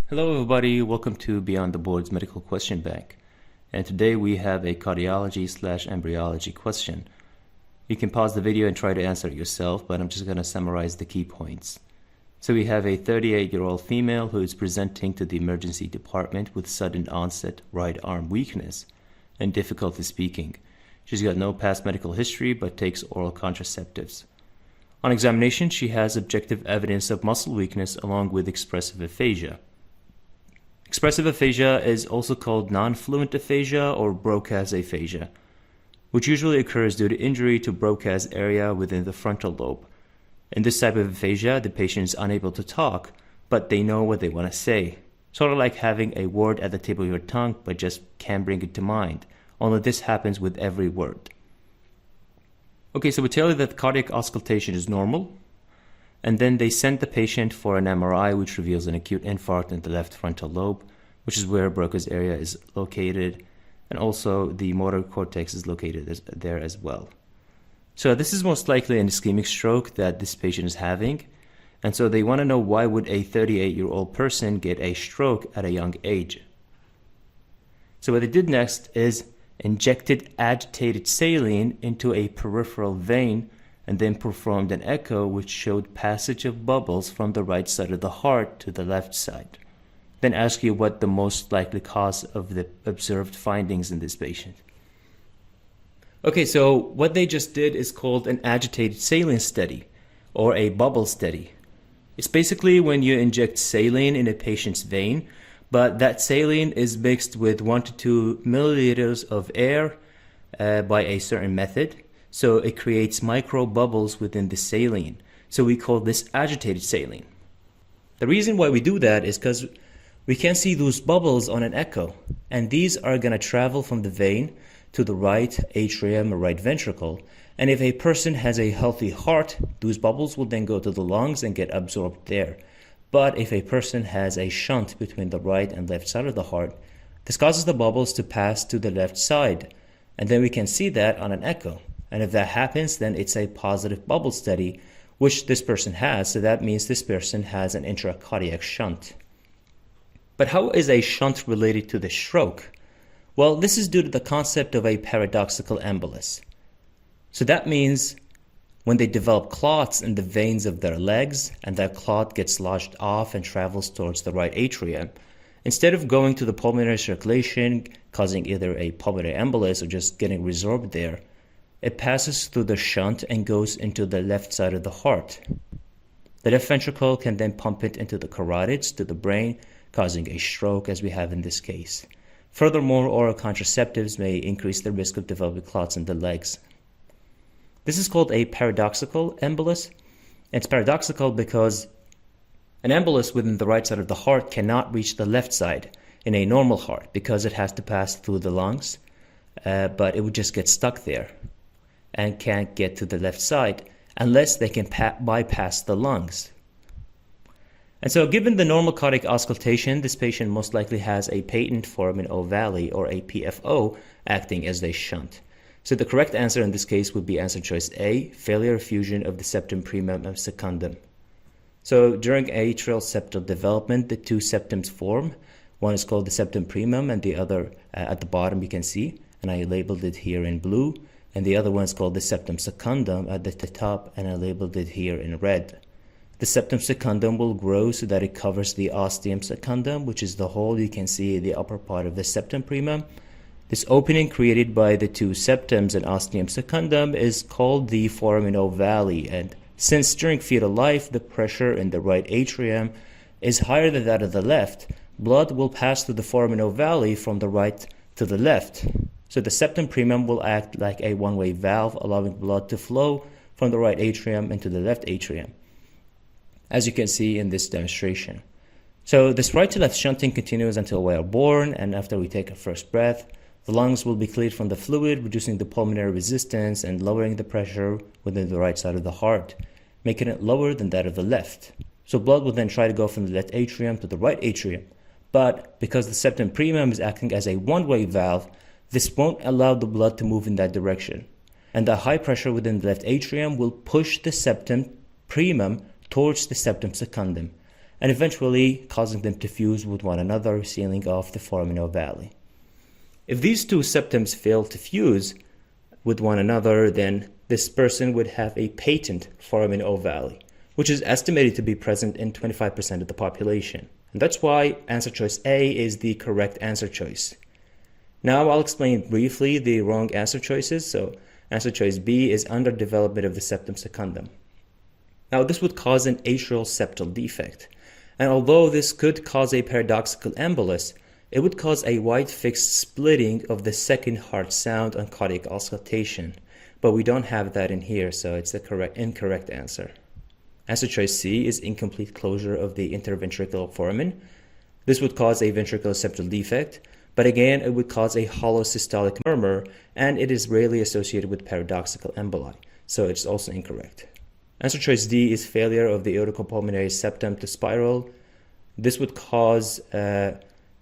Hello everybody, welcome to BeyondTheBoards Medical Question Bank. And today we have a cardiology/embryology question. You can pause the video and try to answer it yourself, but I'm just going to summarize the key points. So we have a 38-year-old female who is presenting to the emergency department with sudden onset right arm weakness and difficulty speaking. She's got no past medical history but takes oral contraceptives. On examination, she has objective evidence of muscle weakness along with expressive aphasia. Expressive aphasia is also called non-fluent aphasia or Broca's aphasia, which usually occurs due to injury to Broca's area within the frontal lobe. In this type of aphasia, the patient is unable to talk, but they know what they want to say. Sort of like having a word at the tip of your tongue, but just can't bring it to mind. Only this happens with every word. Okay, so we tell you that cardiac auscultation is normal, and then they send the patient for an MRI, which reveals an acute infarct in the left frontal lobe, which is where Broca's area is located, and also the motor cortex is located there as well. So this is most likely an ischemic stroke that this patient is having, and so they want to know why would a 38-year-old person get a stroke at a young age. So what they did next is injected agitated saline into a peripheral vein and then performed an echo which showed passage of bubbles from the right side of the heart to the left side. Then ask you what the most likely cause of the observed findings in this patient. Okay, so what they just did is called an agitated saline study or a bubble study. It's basically when you inject saline in a patient's vein, but that saline is mixed with 1 to 2 milliliters of air by a certain method. So it creates micro bubbles within the saline. So we call this agitated saline. The reason why we do that is because we can see those bubbles on an echo. And these are going to travel from the vein to the right atrium or right ventricle. And if a person has a healthy heart, those bubbles will then go to the lungs and get absorbed there. But if a person has a shunt between the right and left side of the heart, this causes the bubbles to pass to the left side. And then we can see that on an echo. And if that happens, then it's a positive bubble study, which this person has. So that means this person has an intracardiac shunt. But how is a shunt related to the stroke? Well, this is due to the concept of a paradoxical embolus. So that means when they develop clots in the veins of their legs and that clot gets lodged off and travels towards the right atrium, instead of going to the pulmonary circulation, causing either a pulmonary embolus or just getting resorbed there, it passes through the shunt and goes into the left side of the heart. The left ventricle can then pump it into the carotids to the brain, causing a stroke as we have in this case. Furthermore, oral contraceptives may increase the risk of developing clots in the legs. This is called a paradoxical embolus. It's paradoxical because an embolus within the right side of the heart cannot reach the left side in a normal heart because it has to pass through the lungs, but it would just get stuck there and can't get to the left side unless they can bypass the lungs. And so given the normal cardiac auscultation, this patient most likely has a patent foramen ovale or a PFO acting as a shunt. So the correct answer in this case would be answer choice A, failure of fusion of the septum primum and secundum. So during atrial septal development, the two septums form. One is called the septum primum and the other at the bottom you can see, and I labeled it here in blue. And the other one is called the septum secundum at the top, and I labeled it here in red. The septum secundum will grow so that it covers the ostium secundum, which is the hole you can see in the upper part of the septum primum. This opening created by the two septums and ostium secundum is called the foramen ovale, and since during fetal life the pressure in the right atrium is higher than that of the left, blood will pass through the foramen ovale from the right to the left. So the septum primum will act like a one-way valve, allowing blood to flow from the right atrium into the left atrium, as you can see in this demonstration. So this right to left shunting continues until we are born, and after we take our first breath, the lungs will be cleared from the fluid, reducing the pulmonary resistance and lowering the pressure within the right side of the heart, making it lower than that of the left. So blood will then try to go from the left atrium to the right atrium. But because the septum primum is acting as a one-way valve, this won't allow the blood to move in that direction. And the high pressure within the left atrium will push the septum primum towards the septum secundum. and eventually causing them to fuse with one another, sealing off the foramen ovale. If these two septums fail to fuse with one another, then this person would have a patent foramen ovale, which is estimated to be present in 25% of the population. And that's why answer choice A is the correct answer choice. Now I'll explain briefly the wrong answer choices. So answer choice B is underdevelopment of the septum secundum. Now this would cause an atrial septal defect. And although this could cause a paradoxical embolus, it would cause a wide fixed splitting of the second heart sound on cardiac auscultation. But we don't have that in here, so it's the incorrect answer. Answer choice C is incomplete closure of the interventricular foramen. This would cause a ventricular septal defect, but again, it would cause a hollow systolic murmur, and it is rarely associated with paradoxical emboli, so it's also incorrect. Answer choice D is failure of the aorticopulmonary septum to spiral. This would cause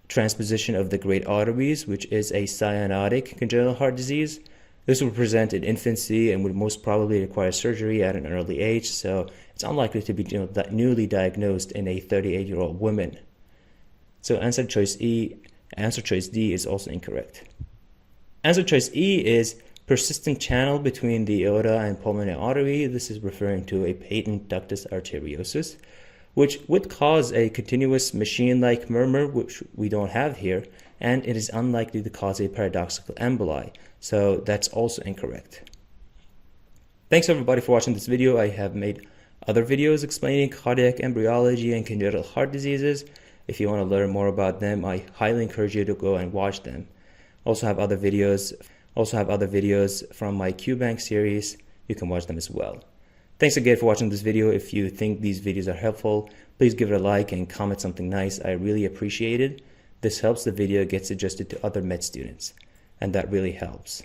transposition of the great arteries, which is a cyanotic congenital heart disease. This would present in infancy and would most probably require surgery at an early age, so it's unlikely to be newly diagnosed in a 38-year-old woman. So answer choice D is also incorrect. Answer choice E is persistent channel between the aorta and pulmonary artery. This is referring to a patent ductus arteriosus, which would cause a continuous machine-like murmur, which we don't have here, and it is unlikely to cause a paradoxical emboli, so that's also incorrect. Thanks everybody for watching this video. I have made other videos explaining cardiac embryology and congenital heart diseases. If you want to learn more about them, I highly encourage you to go and watch them. Also have other videos from my Qbank series. You can watch them as well. Thanks again for watching this video. If you think these videos are helpful, please give it a like and comment something nice. I really appreciate it. This helps the video get suggested to other med students, and that really helps.